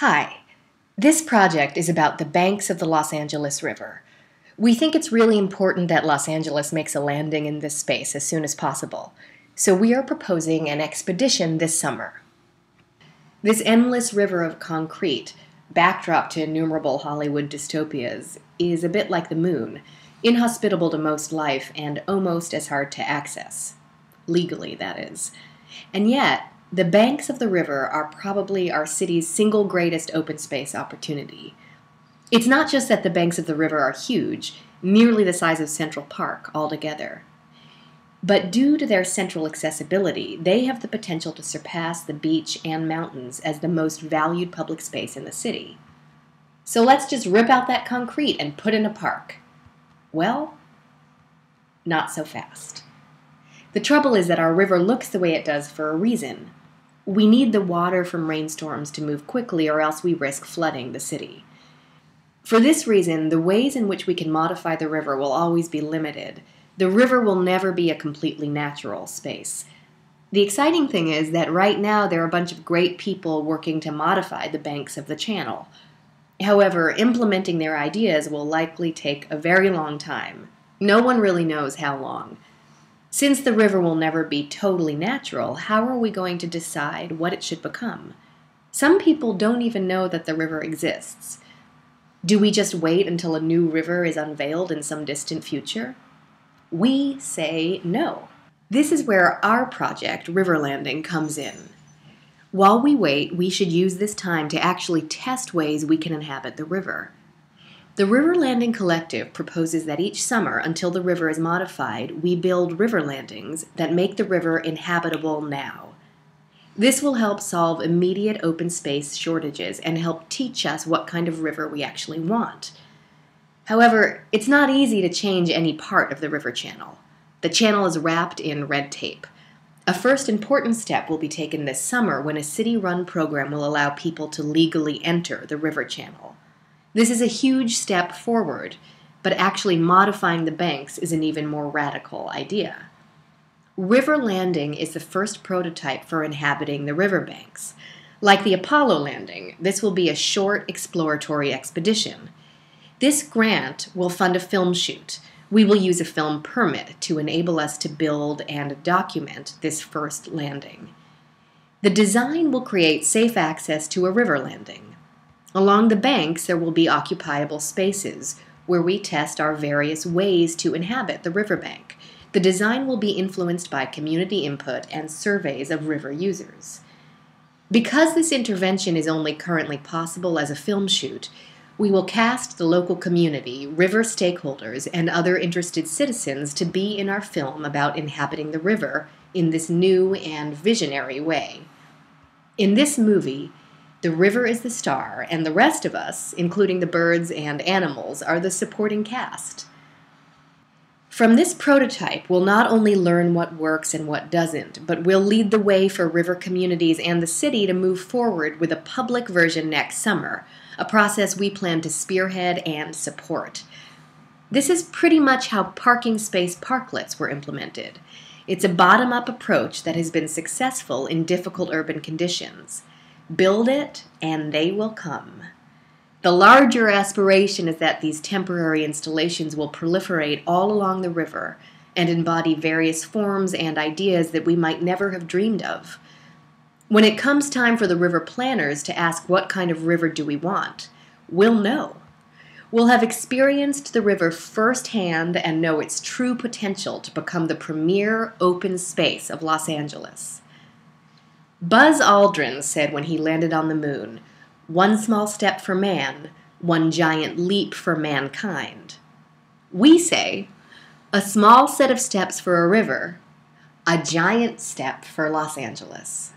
Hi, this project is about the banks of the Los Angeles River. We think it's really important that Los Angeles makes a landing in this space as soon as possible, so we are proposing an expedition this summer. This endless river of concrete, backdrop to innumerable Hollywood dystopias, is a bit like the moon, inhospitable to most life and almost as hard to access. Legally, that is. And yet, the banks of the river are probably our city's single greatest open space opportunity. It's not just that the banks of the river are huge, nearly the size of Central Park altogether. But due to their central accessibility, they have the potential to surpass the beach and mountains as the most valued public space in the city. So let's just rip out that concrete and put in a park. Well, not so fast. The trouble is that our river looks the way it does for a reason. We need the water from rainstorms to move quickly, or else we risk flooding the city. For this reason, the ways in which we can modify the river will always be limited. The river will never be a completely natural space. The exciting thing is that right now there are a bunch of great people working to modify the banks of the channel. However, implementing their ideas will likely take a very long time. No one really knows how long. Since the river will never be totally natural, how are we going to decide what it should become? Some people don't even know that the river exists. Do we just wait until a new river is unveiled in some distant future? We say no. This is where our project, River Landing, comes in. While we wait, we should use this time to actually test ways we can inhabit the river. The River Landing Collective proposes that each summer, until the river is modified, we build river landings that make the river inhabitable now. This will help solve immediate open space shortages and help teach us what kind of river we actually want. However, it's not easy to change any part of the river channel. The channel is wrapped in red tape. A first important step will be taken this summer when a city-run program will allow people to legally enter the river channel. This is a huge step forward, but actually modifying the banks is an even more radical idea. River Landing is the first prototype for inhabiting the riverbanks. Like the Apollo landing, this will be a short exploratory expedition. This grant will fund a film shoot. We will use a film permit to enable us to build and document this first landing. The design will create safe access to a river landing. Along the banks, there will be occupiable spaces where we test our various ways to inhabit the riverbank. The design will be influenced by community input and surveys of river users. Because this intervention is only currently possible as a film shoot, we will cast the local community, river stakeholders, and other interested citizens to be in our film about inhabiting the river in this new and visionary way. In this movie, the river is the star, and the rest of us, including the birds and animals, are the supporting cast. From this prototype, we'll not only learn what works and what doesn't, but we'll lead the way for river communities and the city to move forward with a public version next summer, a process we plan to spearhead and support. This is pretty much how parking space parklets were implemented. It's a bottom-up approach that has been successful in difficult urban conditions. Build it, and they will come. The larger aspiration is that these temporary installations will proliferate all along the river and embody various forms and ideas that we might never have dreamed of. When it comes time for the river planners to ask what kind of river do we want, we'll know. We'll have experienced the river firsthand and know its true potential to become the premier open space of Los Angeles. Buzz Aldrin said when he landed on the moon, "One small step for man, one giant leap for mankind." We say, a small set of steps for a river, a giant step for Los Angeles.